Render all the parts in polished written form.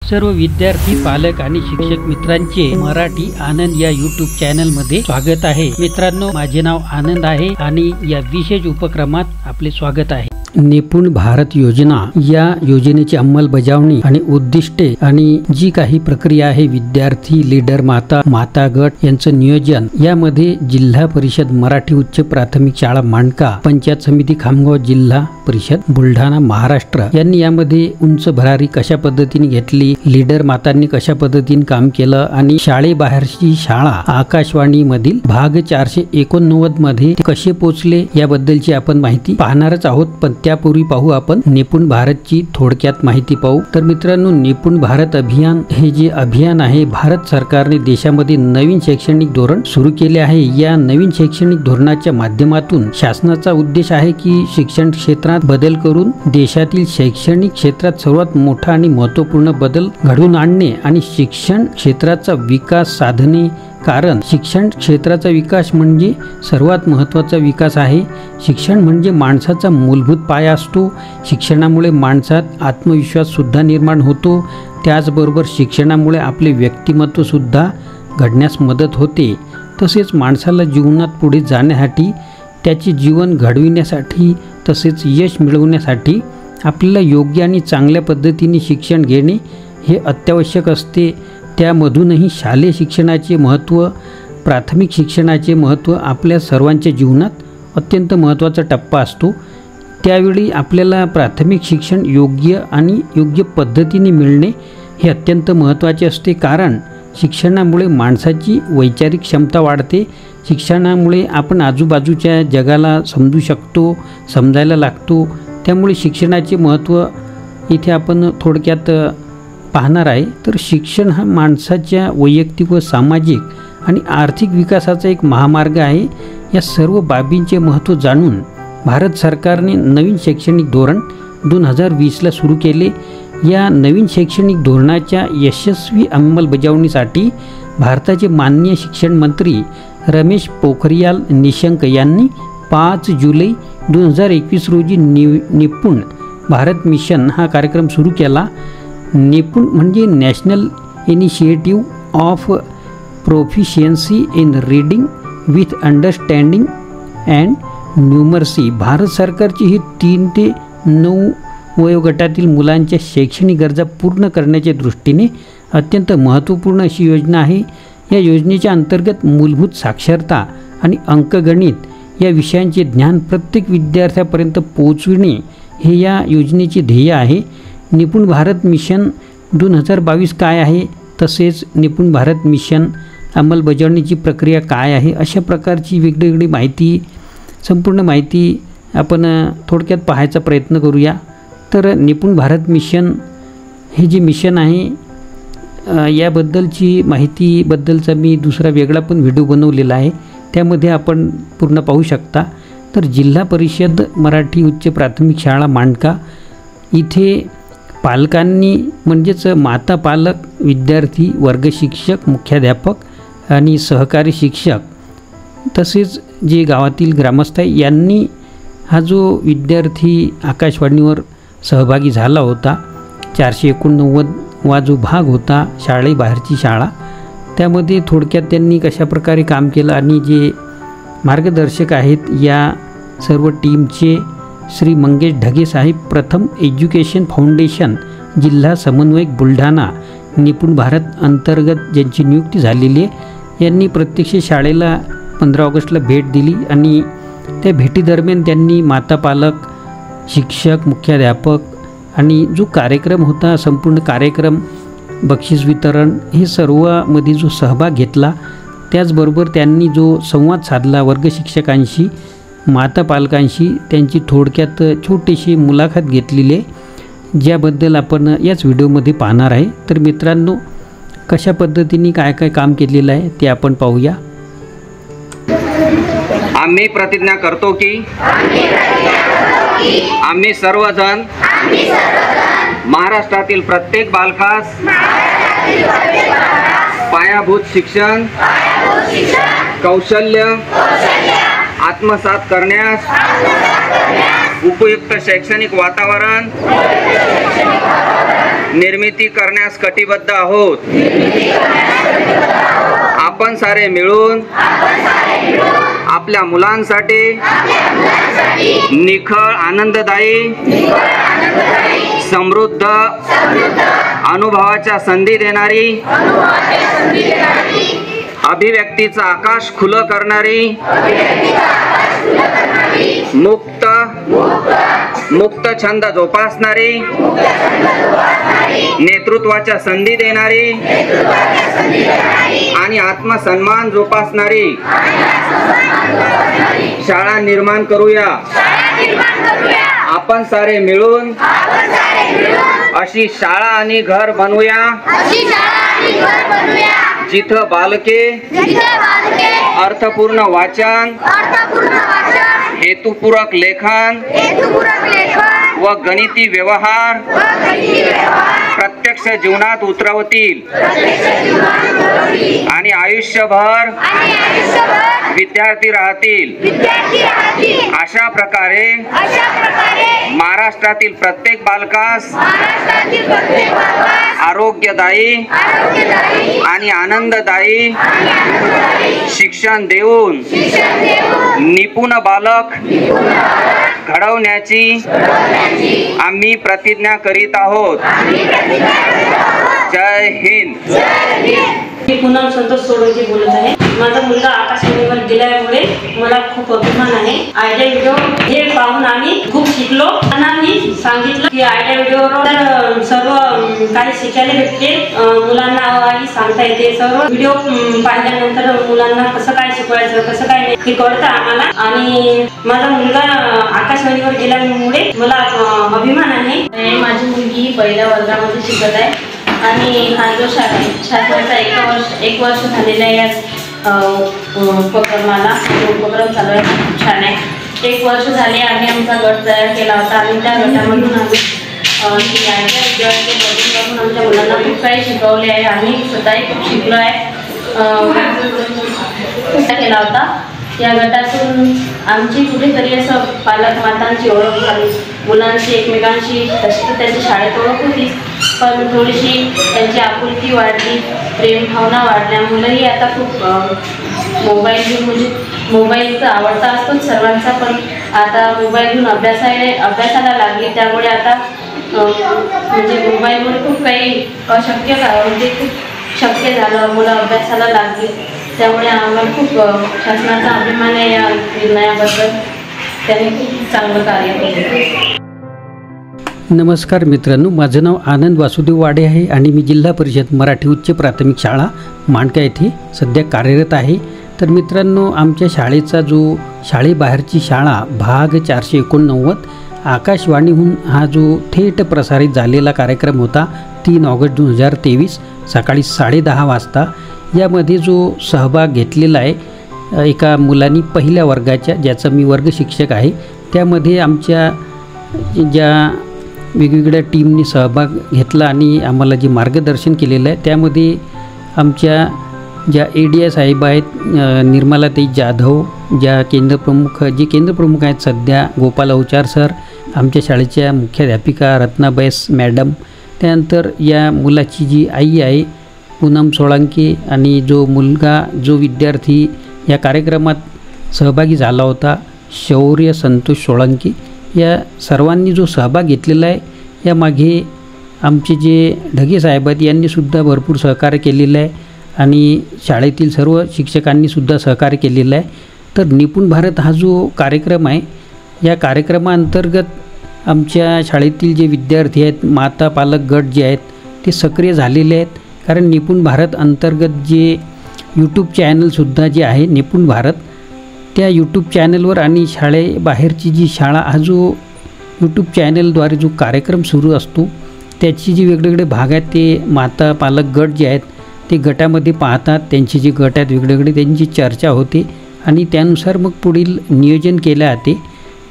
सर्व विद्यार्थी, पालक आणि शिक्षक मित्रांचे मराठी आनंद या YouTube चॅनल मध्ये स्वागत आहे। मित्रांनो, माझे नाव आनंद आहे आणि या विशेष उपक्रमात आपले स्वागत आहे। निपुण भारत योजना या योजनेची अंमलबजावणी आणि उद्दिष्टे आणि जी काही प्रक्रिया आहे, विद्यार्थी लीडर माता गट यांचं नियोजन, यामध्ये जिल्हा परिषद मराठी उच्च प्राथमिक शाळा मांडका, पंचायत समिती खामगाव जिल्हा परिषद बुलढाणा महाराष्ट्र यांनी यामध्ये उंच भरारी कशा पद्धतीने घेतली, लीडर मातांनी कशा पद्धतीने काम केलं आणि शाळेबाहेरची शाळा आकाशवाणी मधील भाग 489 मध्ये कसे पोहोचले याबद्दलची आपण माहिती पाहणारच आहोत। पण त्यापूर्वी पाहू आपण निपुण भारतची थोडक्यात माहिती पाहू। तर मित्रांनो, निपुण भारत अभियान हे जे अभियान आहे, भारत सरकारने देशामध्ये नवीन शैक्षणिक धोरण सुरू केले आहे। या नवीन शैक्षणिक धोरणाच्या माध्यमातून शासनाचा उद्देश आहे की शिक्षण क्षेत्रात बदल करून देशातील शैक्षणिक क्षेत्रात सर्वात मोठा आणि महत्त्वपूर्ण बदल घडवून आणणे आणि शिक्षण क्षेत्राचा विकास साधणे। कारण शिक्षण क्षेत्राचा विकास म्हणजे सर्वात महत्त्वाचा विकास आहे। शिक्षण म्हणजे माणसाचा मूलभूत पाया असतो। शिक्षणामुळे माणसात आत्मविश्वास सुद्धा निर्माण होतो। त्याचबरोबर शिक्षणामुळे आपले व्यक्तिमत्व सुद्धा घडण्यास मदत होते। तसेच माणसाला जीवनात पुढे जाण्यासाठी, त्याचे जीवन घडविण्यासाठी तसेच यश मिळवण्यासाठी आपल्याला योग्य आणि चांगल्या पद्धतीने शिक्षण घेणे हे अत्यावश्यक असते। त्यामधूनही शालेय शिक्षणाचे महत्त्व, प्राथमिक शिक्षणाचे महत्त्व आपल्या सर्वांच्या जीवनात अत्यंत महत्त्वाचा टप्पा असतो। त्यावेळी आपल्याला प्राथमिक शिक्षण योग्य पद्धतीने मिळणे हे अत्यंत महत्त्वाचे असते। कारण शिक्षणामुळे माणसाची वैचारिक क्षमता वाढते। शिक्षणामुळे आपण आजूबाजूच्या जगाला समजू शकतो, समजायला लागतो। त्यामुळे शिक्षणाचे महत्त्व इथे आपण थोडक्यात पाहणार आहे। तर शिक्षण हा माणसाच्या वैयक्तिक व सामाजिक आणि आर्थिक विकासाचा एक महामार्ग आहे। या सर्व बाबींचे महत्त्व जाणून भारत सरकारने नवीन शैक्षणिक धोरण 2020ला सुरू केले। या नवीन शैक्षणिक धोरणाच्या यशस्वी अंमलबजावणीसाठी भारताचे माननीय शिक्षण मंत्री रमेश पोखरियाल निशंक यांनी 5 जुलै 2021 रोजी निपुण भारत मिशन हा कार्यक्रम सुरू केला। निपुण म्हणजे national initiative of proficiency in reading with understanding and numeracy. Bharat सरकारची ही 3 ते 9 वयोगटातील मुलांच्या शैक्षणिक गरजा पूर्ण करण्याच्या दृष्टीने अत्यंत महत्त्वपूर्ण अशी योजना आहे। या योजनेच्या अंतर्गत मूलभूत साक्षरता आणि अंकगणित या विषयांचे ज्ञान प्रत्येक विद्यार्थ्यापर्यंत पोहोचविणे हे या योजनेचे ध्येय आहे। निपुण भारत मिशन 2022 काय आहे, तसेच निपुण भारत मिशन अंमलबजावणीची प्रक्रिया काय आहे, अशा प्रकारची वेगवेगळी माहिती, संपूर्ण माहिती आपण थोडक्यात पाहायचा प्रयत्न करूया। तर निपुण भारत मिशन हे जे मिशन आहे, याबद्दलची माहितीबद्दलचा मी दुसरा वेगळा पण व्हिडिओ बनवलेला आहे, त्यामध्ये आपण पूर्ण पाहू शकता। तर जिल्हा परिषद मराठी उच्च प्राथमिक शाळा मांडका इथे पालकांनी म्हणजेच माता, पालक, विद्यार्थी, वर्ग शिक्षक, मुख्याध्यापक आणि सहकारी शिक्षक तसेच जे गावातील ग्रामस्थ आहे यांनी हा जो विद्यार्थी आकाशवाणीवर सहभागी झाला होता, 489वा जो भाग होता शाळेबाहेरची शाळा, त्यामध्ये थोडक्यात त्यांनी कशाप्रकारे काम केलं आणि जे मार्गदर्शक आहेत या सर्व टीमचे श्री मंगेश ढगे साहेब, प्रथम एज्युकेशन फाउंडेशन जिल्हा समन्वयक बुलढाणा निपुण भारत अंतर्गत ज्यांची नियुक्ती झालेली आहे, यांनी प्रत्यक्ष शाळेला 15 ऑगस्टला भेट दिली आणि त्या भेटीदरम्यान त्यांनी माता, पालक, शिक्षक, मुख्याध्यापक आणि जो कार्यक्रम होता, संपूर्ण कार्यक्रम, बक्षीस वितरण हे सर्वमध्ये जो सहभाग घेतला, त्याचबरोबर त्यांनी जो संवाद साधला वर्ग शिक्षकांशी, माता पालकांशी, त्यांची थोडक्यात छोटीशी मुलाखत घेतलेली आहे, ज्याबद्दल आपण याच व्हिडिओमध्ये पाहणार आहे। तर मित्रांनो, कशा पद्धतीने काय काय काम केलेलं आहे ते आपण पाहूया। आम्ही प्रतिज्ञा करतो की आम्ही सर्वजण महाराष्ट्रातील प्रत्येक बालकास पायाभूत शिक्षण, कौशल्य आत्मसात करण्यास उपयुक्त शैक्षणिक वातावरण निर्मिती करण्यास कटिबद्ध आहोत. आपण सारे मिळून आपल्या मुलांसाठी निखळ आनंददायी समृद्ध अनुभवाच्या संधी देणारी अभिव्यक्तीचं आकाश खुलं करणारी मुक्त छंद जोपासणारी नेतृत्वाच्या संधी देणारी आणि आत्मसन्मान जोपासणारी शाळा निर्माण करूया. आपण सारे मिळून अशी शाळा आणि घर बनवूया जिथं बालके अर्थपूर्ण वाचन, हेतुपूरक लेखन व गणिती व्यवहार प्रत्यक्ष जीवनात उतरवतील आणि आयुष्यभर विद्यार्थी राहतील. अशा प्रकारे महाराष्ट्रातील प्रत्येक बालकास आरोग्यदायी आणि आनंददायी शिक्षण देऊन निपुण बालक घडवण्याची आम्ही प्रतिज्ञा करीत आहोत. जय हिंद. मी पूनम संतोष सोळंकी बोलत आहे. माझा मुलगा आकाशवाणीवर गेल्यामुळे मला खूप अभिमान आहे. आयडिया व्हिडिओ हे पाहून आम्ही खूप शिकलो. त्यांनी सांगितलं की आयडिया व्हिडिओवर सर्व काही शिकायला भेटते, मुलांना सांगता येते. सर्व व्हिडिओ पाहिल्यानंतर मुलांना कसं काय शिकवायचं, कसं काय हे कळतं आम्हाला. आणि माझा मुलगा आकाशवाणीवर गेल्यामुळे मला अभिमान आहे. माझी मुलगी पहिल्या वर्गामध्ये शिकत आहे आणि हा जो शाळेचा एक वर्ष झालेला आहे. या उपक्रमाला उपक्रम चालू आहे, खूप छान आहे. 1 वर्ष झाले आम्ही आमचा गट तयार केला होता आणि त्या गटामधून आम्ही बघून आमच्या मुलांना खूप काही शिकवले आहे. आम्ही स्वतःही खूप शिकलो आहे. केला होता या गटातून आमची कुठेतरी असं पालक मातांची ओळख झाली, मुलांची एकमेकांशी. तशी तर त्यांची शाळेत ओळख होती, पण थोडीशी त्यांची आपुलकी वाढली, प्रेम भावना वाढल्या. मुलंही आता खूप मोबाईल घेऊन, म्हणजे मोबाईलचा आवडता असतोच सर्वांचा, पण आता मोबाईल घेऊन अभ्यासाला लागली. त्यामुळे आता म्हणजे मोबाईलमुळे खूप काही अशक्य म्हणजे खूप शक्य झालं, मुलं अभ्यासाला लागली. त्यामुळे आम्हाला खूप शासनाचा अभिमान आहे या निर्णयाबद्दल. त्यांनी खूप चांगलं कार्य केलं. नमस्कार मित्रांनो, माझं नाव आनंद वासुदेव वाडे आहे आणि मी जिल्हा परिषद मराठी उच्च प्राथमिक शाळा मांडका येथे सध्या कार्यरत आहे. तर मित्रांनो, आमच्या शाळेचा जो शाळेबाहेरची शाळा भाग 489 आकाशवाणीहून हा जो थेट प्रसारित झालेला कार्यक्रम होता 3 ऑगस्ट 2023 सकाळी 10:30 वाजता. यामध्ये जो सहभाग घेतलेला आहे एका मुलांनी पहिल्या वर्गाच्या, ज्याचा मी वर्ग शिक्षक आहे, त्यामध्ये आमच्या ज्या वेगवेगळ्या टीमनी सहभाग घेतला आणि आम्हाला जे मार्गदर्शन केलेलं आहे त्यामध्ये आमच्या ज्या ADI साहेब आहेत निर्मलाताई जाधव, ज्या केंद्रप्रमुख आहेत सध्या गोपाल अवचार सर, आमच्या शाळेच्या मुख्याध्यापिका रत्नाबाई मॅडम, त्यानंतर या मुलाची जी आई आहे पूनम सोळंकी, आणि जो विद्यार्थी या कार्यक्रमात सहभागी झाला होता शौर्य संतोष सोळंकी, या सर्वांनी जो सहभाग घेतलेला आहे यामागे आमचे जे ढगे साहेब आहेत यांनीसुद्धा भरपूर सहकार्य केलेलं आहे आणि शाळेतील सर्व शिक्षकांनीसुद्धा सहकार्य केलेलं आहे. तर निपुण भारत हा जो कार्यक्रम आहे या कार्यक्रमाअंतर्गत आमच्या शाळेतील जे विद्यार्थी आहेत, माता पालक गट जे आहेत ते सक्रिय झालेले आहेत. कारण निपुण भारत अंतर्गत जे यूट्यूब चॅनलसुद्धा जे आहे निपुण भारत, त्या यूट्यूब चॅनलवर आणि शाळेबाहेरची जी शाळा हा जो यूट्यूब चॅनलद्वारे जो कार्यक्रम सुरू असतो त्याची जी वेगवेगळे भाग आहेत ते माता पालक गट जे आहेत ते गटामध्ये पाहतात. त्यांची जी गट आहेत वेगवेगळे त्यांची चर्चा होते आणि त्यानुसार मग पुढील नियोजन केले जाते.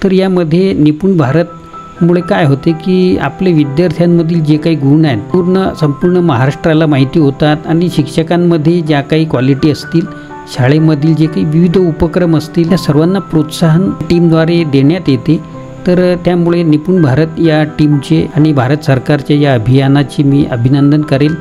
तर यामध्ये निपुण भारतमुळे काय होते की आपले विद्यार्थ्यांमधील जे काही गुण आहेत संपूर्ण महाराष्ट्राला माहिती होतात आणि शिक्षकांमध्ये ज्या काही क्वालिटी असतील, शाळेमधील जे काही विविध उपक्रम असतील त्या सर्वांना प्रोत्साहन टीमद्वारे देण्यात येते. तर त्यामुळे निपुण भारत या टीमचे आणि भारत सरकारच्या या अभियानाचे मी अभिनंदन करेल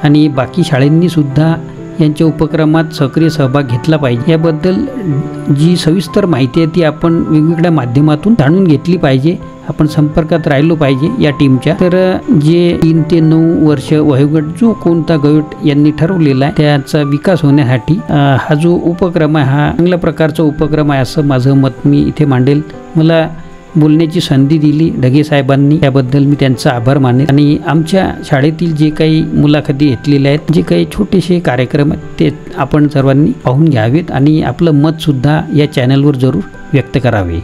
आणि बाकी शाळांनी सुद्धा यांच्या उपक्रमात सक्रिय सहभाग घेतला पाहिजे। याबद्दल जी सविस्तर माहिती आहे ती आपण वेगवेगळ्या माध्यमातून जाणून घेतली पाहिजे, आपण संपर्कात राहिलो पाहिजे या टीमच्या। तर जे 3 ते 9 वर्ष वयोगट जो कोणता गट यांनी ठरवलेला आहे त्याचा विकास होण्यासाठी हा जो उपक्रम आहे हा चांगल्या प्रकारचा उपक्रम आहे असं माझं मत मी इथे मांडेल। मला बोलण्याची संधी दिली ढगे साहेबांनी, त्याबद्दल मी त्यांचा आभार मानेन। आणि आमच्या शाळेतील जे काही मुलाखती घेतलेल्या आहेत, जे काही छोटेसे कार्यक्रम आहेत ते आपण सर्वांनी पाहून घ्यावेत आणि आपलं मत सुद्धा या चॅनलवर जरूर व्यक्त करावे।